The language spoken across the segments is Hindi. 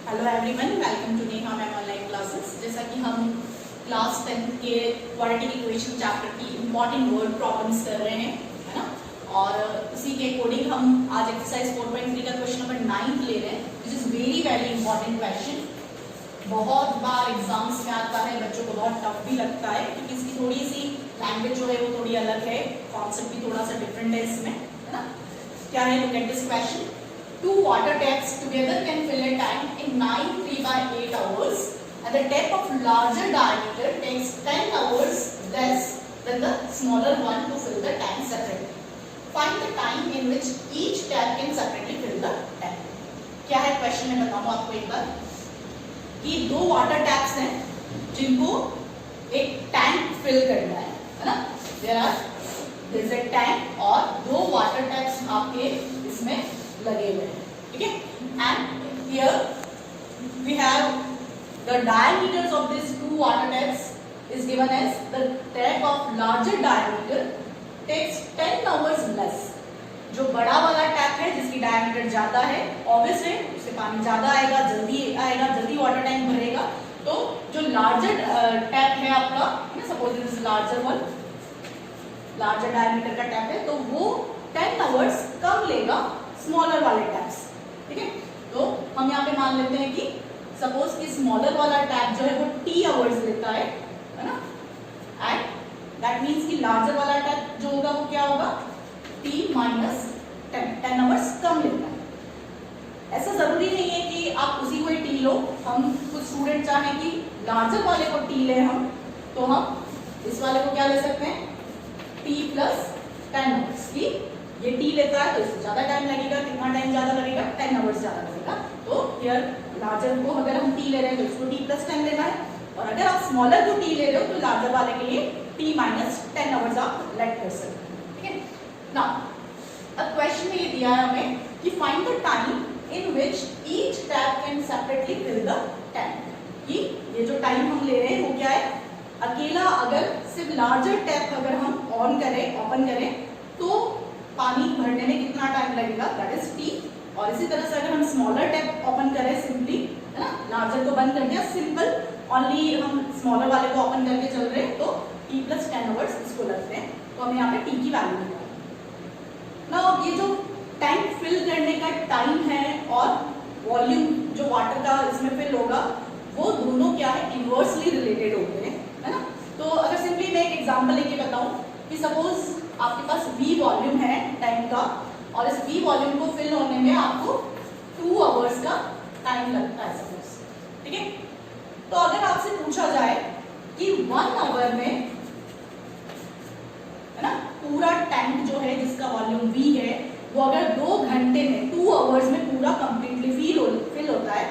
Hello everyone, welcome to Neha ma'am online classes. जैसा कि हम क्लास 10 के क्वाड्रेटिक इक्वेशन चैप्टर की इंपॉर्टेंट वर्ड प्रॉब्लम्स कर रहे हैं, है ना। और उसी के अकॉर्डिंग हम आज एक्सरसाइज 4.3 का क्वेश्चन नंबर 9 ले रहे हैं, which is very very important question. बहुत बार एग्जाम्स में आता है, बच्चों को बहुत टफ भी लगता है क्योंकि इसकी थोड़ी सी लैंग्वेज जो है वो थोड़ी अलग है, कॉन्सेप्ट भी थोड़ा सा डिफरेंट है इसमें, है ना। क्या है, look at this question. Two water taps together can fill a tank in 9 3/8 hours, and the tap of larger diameter takes 10 hours less than the smaller one to fill the tank separately. Find the time in which each tap can separately fill the tank. क्या है क्वेश्चन में बताऊं आपको एक बार कि दो वाटर टैप्स हैं जिनको एक टैंक फिल करना है ना। there is a tank और दो वाटर टैप्स आपके इसमें लगे हुए हैं, ठीक है। And here we have the diameters of this two water taps is given as the tap of larger diameter takes 10 hours less. जो बड़ा वाला टैप है जिसकी डायमीटर ज्यादा है, ऑब्वियस है उससे पानी ज्यादा आएगा, जल्दी वाटर टैंक भरेगा। तो जो लार्जर टैप है आपका, suppose this is larger one, larger diameter का टैप है, तो वो 10 आवर्स कम लेगा स्मॉलर वाले टैप्स, ठीक है। तो हम यहाँ पे मान लेते हैं कि सपोज कि स्मॉलर वाला टैप जो है वो t आवर्स लेता है ना, एंड दैट मींस कि लार्जर वाला टैप जो होगा वो क्या होगा, t माइनस 10 आवर्स कम लेता है। ऐसा जरूरी नहीं है कि आप उसी को ही t लो। हम कुछ स्टूडेंट चाहें कि लार्जर वाले को t ले हम, तो हम इस वाले को क्या ले सकते हैं, t प्लस 10 आवर्स की। ये t लेता है तो इससे ज्यादा टाइम लगेगा, कितना टाइम ज्यादा लगेगा, 10 आवर्स ज्यादा लगेगा। तो हियर लार्जर को अगर हम t ले रहे हैं तो इसको t प्लस 10 लेना है, और अगर आप स्मॉलर को t ले रहे हो तो लार्जर वाले के लिए t माइनस 10 आवर्स आप लेट कर सकते हैं, ठीक है। नाउ अब क्वेश्चन में ये दिया है हमें कि find the time in which each tap can separately fill the tank. कि ये जो टाइम हम ले रहे हैं वो क्या है, अकेला अगर सिर्फ लार्जर टैप अगर हम ओपन करें तो पानी भरने में कितना टाइम लगेगा, दैट इज t। और इसी तरह से अगर हम स्मॉलर टैप ओपन करें सिंपली, है ना, लार्जर को बंद कर दिया, सिंपल ओनली हम स्मॉलर वाले को ओपन करके चल रहे हैं, तो t प्लस 10 आवर्स इसको लगते हैं। तो हमें यहाँ पे t की वैल्यू निकालनी। नाउ ये जो टैंक फिल करने का टाइम है और वॉल्यूम जो वाटर का इसमें फिल होगा, वो दोनों क्या है, इनवर्सली रिलेटेड होते हैं, है ना। तो अगर सिंपली मैं एक एग्जाम्पल लेके बताऊं कि सपोज आपके पास V वॉल्यूम है टैंक का, और इस V वॉल्यूम को फिल होने में आपको 2 आवर्स का टाइम लगता है सपोज, ठीक है। तो अगर आपसे पूछा जाए कि 1 आवर में, है ना, पूरा टैंक जो है जिसका वॉल्यूम V है वो अगर 2 घंटे में 2 आवर्स में पूरा कंप्लीटली फिल होता है,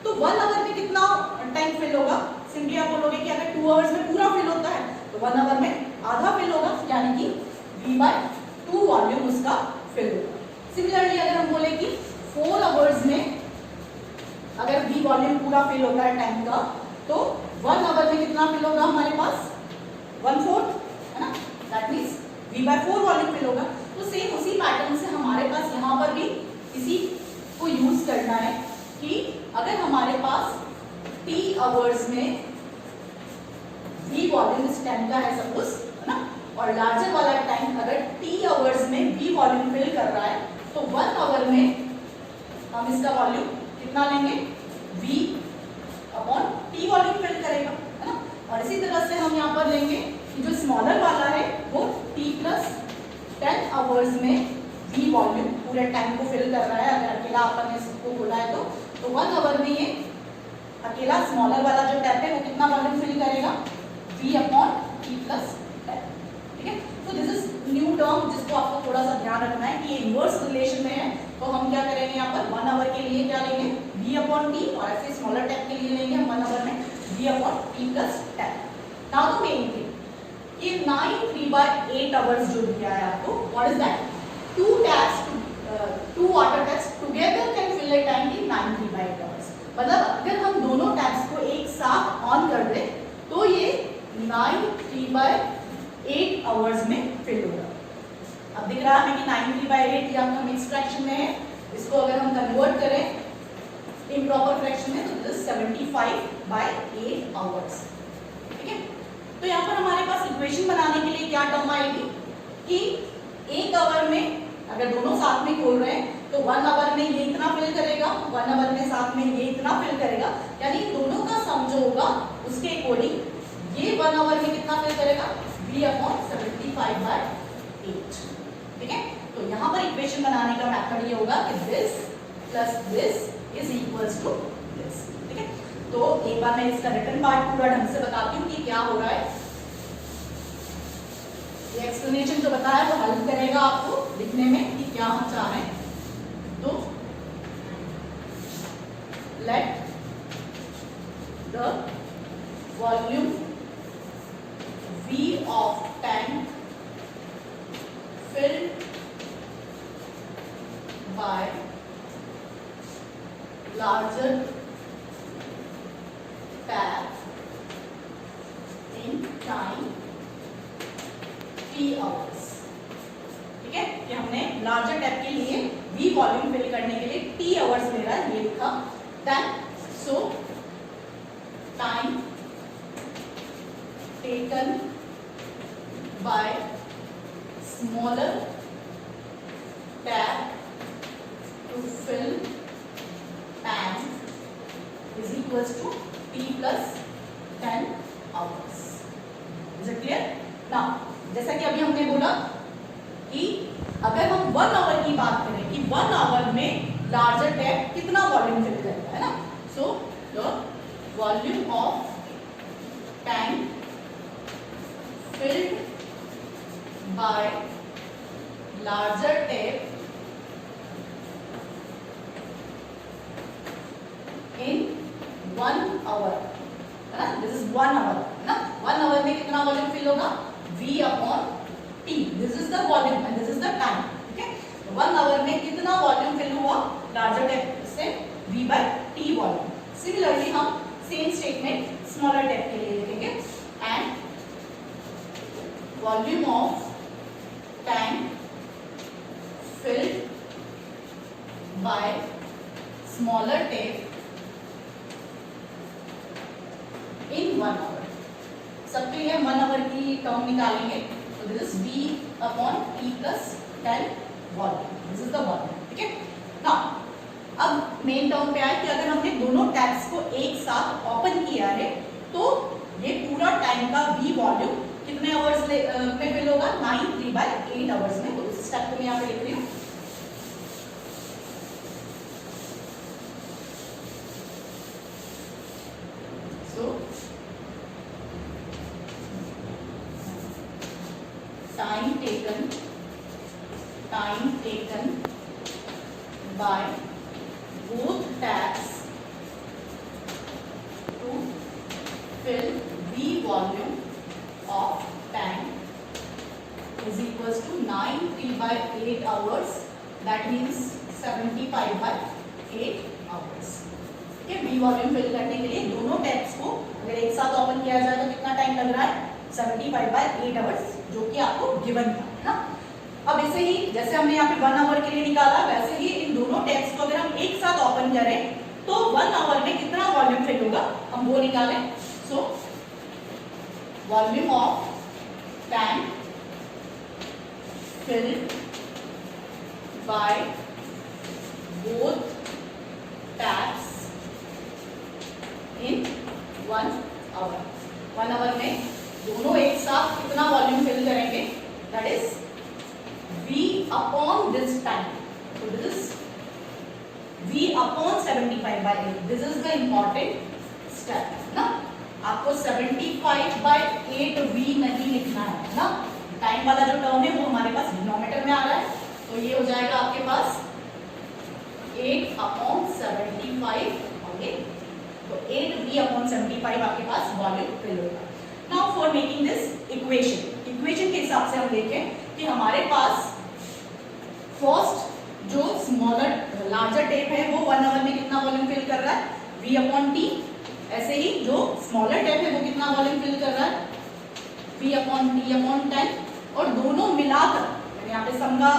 तो 1 आवर में कितना टाइम फिल होगा। सिंपली आप बोलोगे कि अगर 2 आवर्स में पूरा फिल होता है तो 1 आवर में आधा फिल होगा, यानी कि V/2 वॉल्यूम उसका फिल होगा। सिमिलरली अगर हम बोले कि 4 आवर्स में अगर V वॉल्यूम पूरा फिल होता है टैंक का, तो 1 आवर में कितना फिल होगा हमारे पास, 1/4, है ना, that means V/4 volume fill होगा। तो सेम उसी पैटर्न से हमारे पास यहाँ पर भी इसी को यूज करना है कि अगर हमारे पास t आवर्स में V वॉल्यूम इस टैंक का है सपोज, है ना, और लार्जर वाला टैंक अगर t आवर्स में V वॉल्यूम फिल कर रहा है, तो 1 आवर में हम इसका वॉल्यूम कितना लेंगे, V/t वॉल्यूम फिल करेगा, है ना। और इसी तरह से हम यहाँ पर लेंगे कि जो स्मॉलर वाला है वो t प्लस 10 आवर्स में V वॉल्यूम पूरे टैंक को फिल कर रहा है। अगर अकेला अपन ने इसको बोला है तो 1 आवर में ये अकेला स्मॉलर वाला जो टैप है वो कितना वॉल्यूम फिल करेगा, V/t प्लस 10, ठीक है। तो दिस इज न्यू टर्म जिसको आपको थोड़ा सा ध्यान रखना है कि ये इनवर्स रिलेशन में है। तो हम क्या करेंगे, यहाँ पर 1 आवर के लिए क्या लेंगे, V/t, और ऐसे स्मॉलर टैप के लिए लेंगे हम 1 आवर में V/t plus 10। Now the main thing, ये 9 3/8 आवर्स जो दिया है आपको, what is that, 2 water taps together can fill a tank in 9 3/8 hours. मतलब अगर हम दोनों टैप्स को एक साथ ऑन कर दें तो ये 9 3/8 आवर्स में फिल होगा। अब दिख रहा है कि 9 3/8 ये आपका मिक्स फ्रैक्शन में है, इसको अगर हम कन्वर्ट करें इम्प्रॉपर फ्रैक्शन है, तो दिस इज 75/8 आवर्स। ठीक है, तो यहाँ पर हमारे पास इक्वेशन बनाने के लिए क्या टर्म आएगी कि 1 आवर में अगर दोनों साथ में खोल रहे हैं तो 1 आवर में ये इतना फिल करेगा, 1 आवर में साथ में ये इतना फिल करेगा, यानी दोनों का सम जो होगा उसके अकॉर्डिंग ये 1 आवर में कितना फिल करेगा, V/75/8। ठीक है, तो यहाँ पर इक्वेशन बनाने का मेथड ये होगा कि this plus this is equals to this. ठीक है, तो एक बार मैं इसका रिटर्न पार्ट पूरा ढंग से बताती हूँ कि क्या हो रहा है। ये एक्सप्लेनेशन जो बताया वो हेल्प करेगा आपको लिखने में कि क्या हम चाह रहे हैं। तो let the volume V of tank filled by larger tap in time T hours। ठीक है, कि हमने लार्जर टैप के लिए V वॉल्यूम फिल करने के लिए T आवर्स ले रहा है, ये लिखा। Then so time taken by smaller tap to fill tank is equals to T plus 10 hours। Is it clear? Now, जैसा कि अभी हमने बोला कि अगर हम 1 आवर की बात करें कि 1 आवर में लार्जर टैप कितना वॉल्यूम फिल करेगा, है ना। So the volume of tank filled by larger tap in 1 hour, है ना, दिस इज 1 आवर, है ना। 1 आवर में कितना वॉल्यूम फिल होगा, V/T, this is the volume and this is the time. ठीक है, 1 आवर में कितना वॉल्यूम फिल हुआ लार्जर टैप से, V/T वॉल्यूम। सिमिलरली हम सेम स्टेटमेंट स्मॉलर टैप के लिए लिखेंगे and volume of tank filled by smaller tap in 1 hour। सबके लिए 1 आवर की टर्म निकालेंगे, तो this is V/T plus 10 volume, this is the volume. ठीक है, नाउ अब मेन टर्म पे आए कि अगर हमने दोनों टैप्स को एक साथ ओपन किया है तो ये पूरा टैंक का V वॉल्यूम कितने आवर्स में फिल होगा, 9/3/8 आवर्स में। तो इस स्टेप को मैं यहाँ पे लिख रही हूँ। सो time taken by both taps to fill V volume of tank is equals to 9/3/8 hours, that means 75/8 hours। ठीक है, V वॉल्यूम फिल करने के लिए दोनों टैप्स को अगर एक साथ ओपन किया जाए तो कितना टाइम लग रहा है, 75/8 आवर्स, जो कि आपको गिवन था, है ना। अब ऐसे ही जैसे हमने यहाँ पे 1 आवर के लिए निकाला, वैसे ही इन दोनों टैप्स को अगर हम एक साथ ओपन करें तो 1 आवर में कितना वॉल्यूम फिल होगा, हम वो निकालें। So volume of tank filled by both taps in 1 hour। 1 hour में दोनों एक साथ कितना वॉल्यूम फिल करेंगे, that is V this time। So this is V/75/8। This is the important step, ना। आपको 75/8 V नहीं लिखना है ना। टाइम वाला जो टर्म है वो हमारे पास डिनोमिनेटर में आ रहा है, तो ये हो जाएगा आपके पास 8/75। ओके, तो 8V/75 आपके पास वॉल्यूम फिल होगा। Now for making this equation के हिसाब से हम देखें कि हमारे पास फर्स्ट जो स्मॉलर लार्जर टेप है वो 1 आवर में कितना वॉल्यूम फिल कर रहा है, V/T। ऐसे ही जो स्मॉलर टेप है वो कितना वॉल्यूम फिल कर रहा है, V/T/10। और दोनों मिलाकर यहाँ पे सम का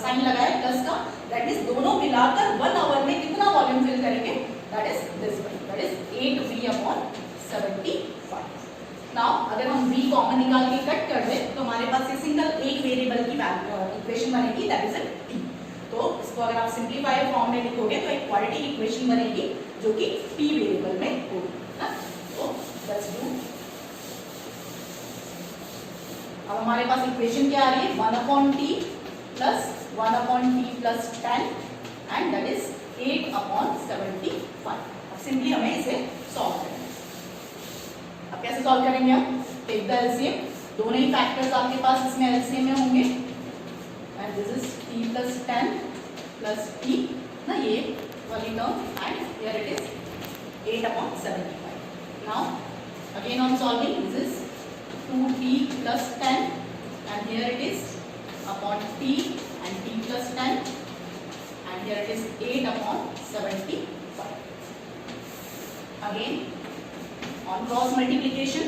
साइन लगाया प्लस का, दैट मींस दोनों मिलाकर 1 आवर में कितना वॉल्यूम फिल करेंगे, that is this one, that is 8v/75. Now अगर हम v कॉमन निकाल के कट कर दें तो हमारे पास ये सिंगल एक वेरिएबल की इक्वेशन बनेगी, दैट इज t. तो इसको अगर आप सिंप्लीफाइड फॉर्म में लिखोगे तो एक क्वाड्रेटिक इक्वेशन बनेगी जो कि t वेरिएबल में होगी ना. तो लेट्स डू. अब हमारे पास इक्वेशन क्या आ रही है, 1/t plus 1/t plus 10 and that is 8/75. अब सिंपली हमें इसे सॉल्व करना है. अब कैसे सॉल्व करेंगे हम, टेक द एलसीएम. दोनों ही फैक्टर्स आपके पास इसमें एलसीएम में होंगे and this is t plus 10 plus t ना, ये वाली term and here it is 8/75. Now again on solving, this is 2t plus 10 and here it is upon t and t plus 10 and here it is 8/75. Again on cross multiplication,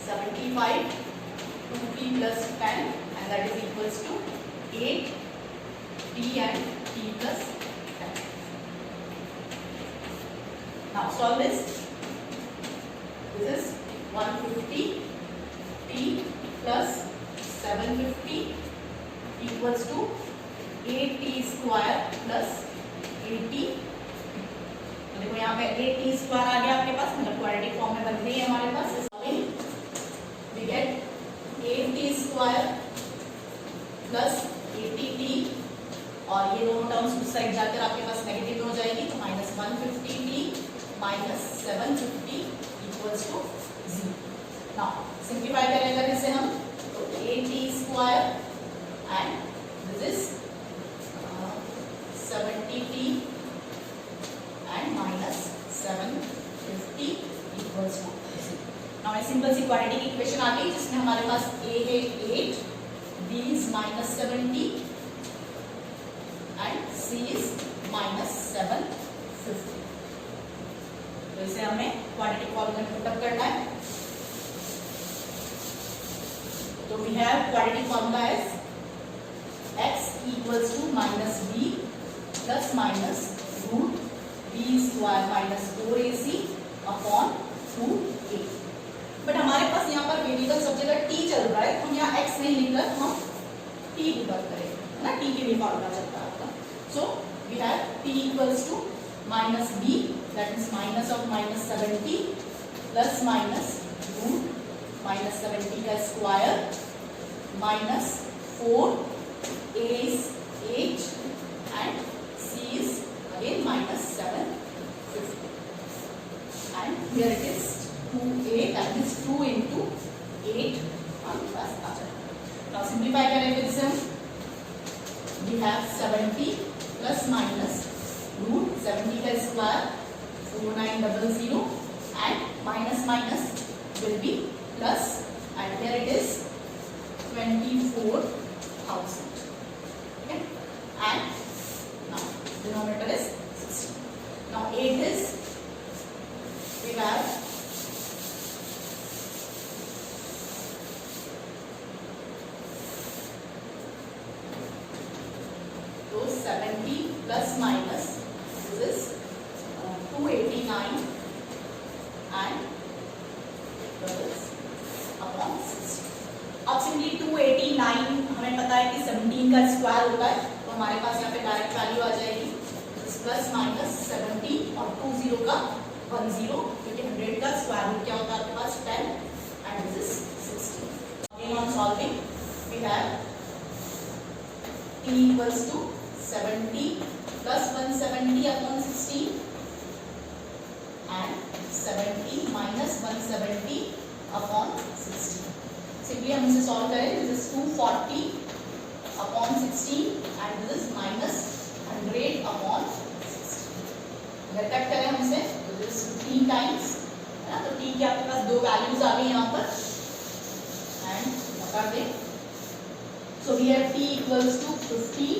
75 2t plus 10 and that is equals to 8t and t plus 10. Now solve this. This is 150 t plus 750 equals to 8t square plus 80. देखो यहाँ पे 8t square आ गया आपके पास, मतलब क्वाड्रेटिक फॉर्म में बन गई है हमारे पास. we get 8t square plus 80t और ये दोनों टर्म्स उस साइड जाकर आपके पास नेगेटिव हो जाएगी तो -150t minus 750 equals to 0. Now simplify करें अगर इसे हम तो 8t square and this is 70t and minus 750 equals to 0. Now a simple सी क्वाड्रेटिक इक्वेशन आ गई जिसमें हमारे पास a है 8, b is -70 and c is -750. तो इसे हमें क्वाड्रेटिक फॉर्म में पुटअप करना है. तो we have quadratic formula as x equals to -b plus minus root b square minus 4ac upon 2a. But हमारे पास यहाँ पर वेरिएबल सब जगह t चल रहा है तो हम यहाँ x नहीं लिखकर हम t पुटअप करेंगे ना, t के लिए फॉर्मूला चलता है आपका. सो we have t equals to -b that is minus of -70 plus minus root -70 का square minus 4 a is 8 and c is again -750 and here it is 2a that is 2 into 8 आपके पास आ जाएगा. now simplify करें फिर से हम, we have 70 plus minus root 70 का square 4900 and minus minus will be plus and here it is 24,000. Okay, and now denominator is 60. Now 8 is we have so 70 plus minus this is 289 and upon 60. अब सिंपली 289 हमें पता है कि 17 का स्क्वायर होता है तो हमारे पास यहाँ पे डायरेक्ट वैल्यू आ जाएगी प्लस माइनस 70 और 20 का 10 क्योंकि 100 का स्क्वायर रूट क्या होता है आपके पास 10 and this is 60. Again on solving we have t equals to 70 plus 170 upon 16 and 70 minus 170 upon 16. Simply हम इसे सॉल्व करें, this is 240 upon 16 and this is minus 100 upon 16. अगर कट करें हम इसे तो दिस 15 टाइम्स है ना, तो t के आपके पास दो वैल्यूज आ गई यहाँ पर एंड कर दें. So we have t equals to 50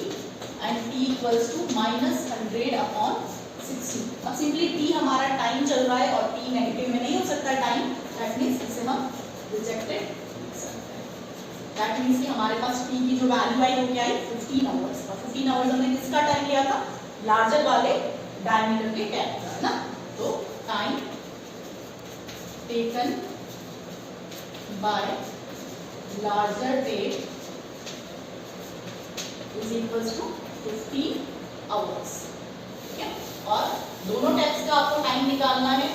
and t equals to minus 100 upon 16. अब सिंपली t हमारा टाइम चल रहा है और t नेगेटिव में नहीं हो सकता टाइम, दैट मीन्स इसे हम रिजेक्टेड. दैट मीन्स कि हमारे पास t की जो वैल्यू आई वो क्या आई 15 आवर्स. और 15 आवर्स हमने किसका टाइम लिया था, लार्जर वाले डायमीटर के कैप का. taken by larger date is equals to 15 hours. ठीक है, और दोनों टेक्स्ट का आपको टाइम निकालना है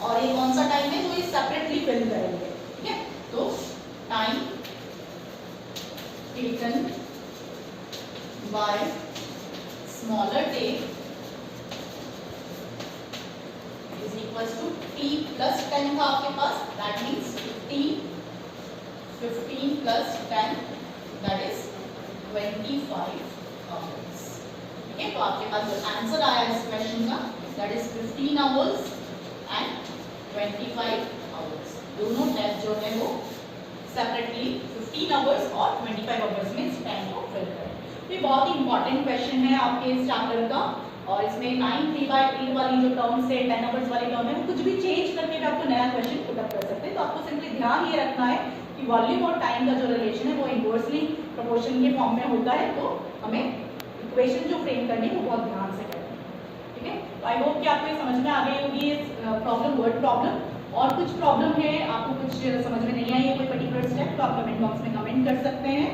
और ये कौन सा टाइम है तो ये सेपरेटली फिल करेंगे. ठीक है, तो time taken by smaller date is equals to t plus 10 था आपके पास, that means 15 plus 10 that is 25 hours. ठीक है, तो आपके पास जो आंसर आया इस क्वेश्चन का that is 15 hours and 25 hours. दोनों टेस्ट जो है वो सेपरेटली 15 आवर्स और 25 आवर्स में इस टाइम को फिल करें. ये बहुत ही इंपॉर्टेंट क्वेश्चन है आपके इस चैप्टर का और इसमें 9 3/8 वाली जो टर्म्स है 10 आवर्स वाली टर्म है वो कुछ भी चेंज करके भी आपको नया क्वेश्चन पुट अप कर सकते हैं. तो आपको सिंपली ध्यान ये रखना है कि वॉल्यूम और टाइम का जो रिलेशन है वो इनवर्सली प्रोपोर्शन के फॉर्म में होता है. तो हमें इक्वेशन जो फ्रेम करनी है वो बहुत ध्यान से करनी है. ठीक है, तो आई होप कि आपको ये समझ में आ गई होगी ये प्रॉब्लम, वर्ड प्रॉब्लम. और कुछ प्रॉब्लम है आपको कुछ समझ में नहीं आई है कोई पर्टिकुलर स्टेप तो आप कमेंट बॉक्स में कमेंट कर सकते हैं.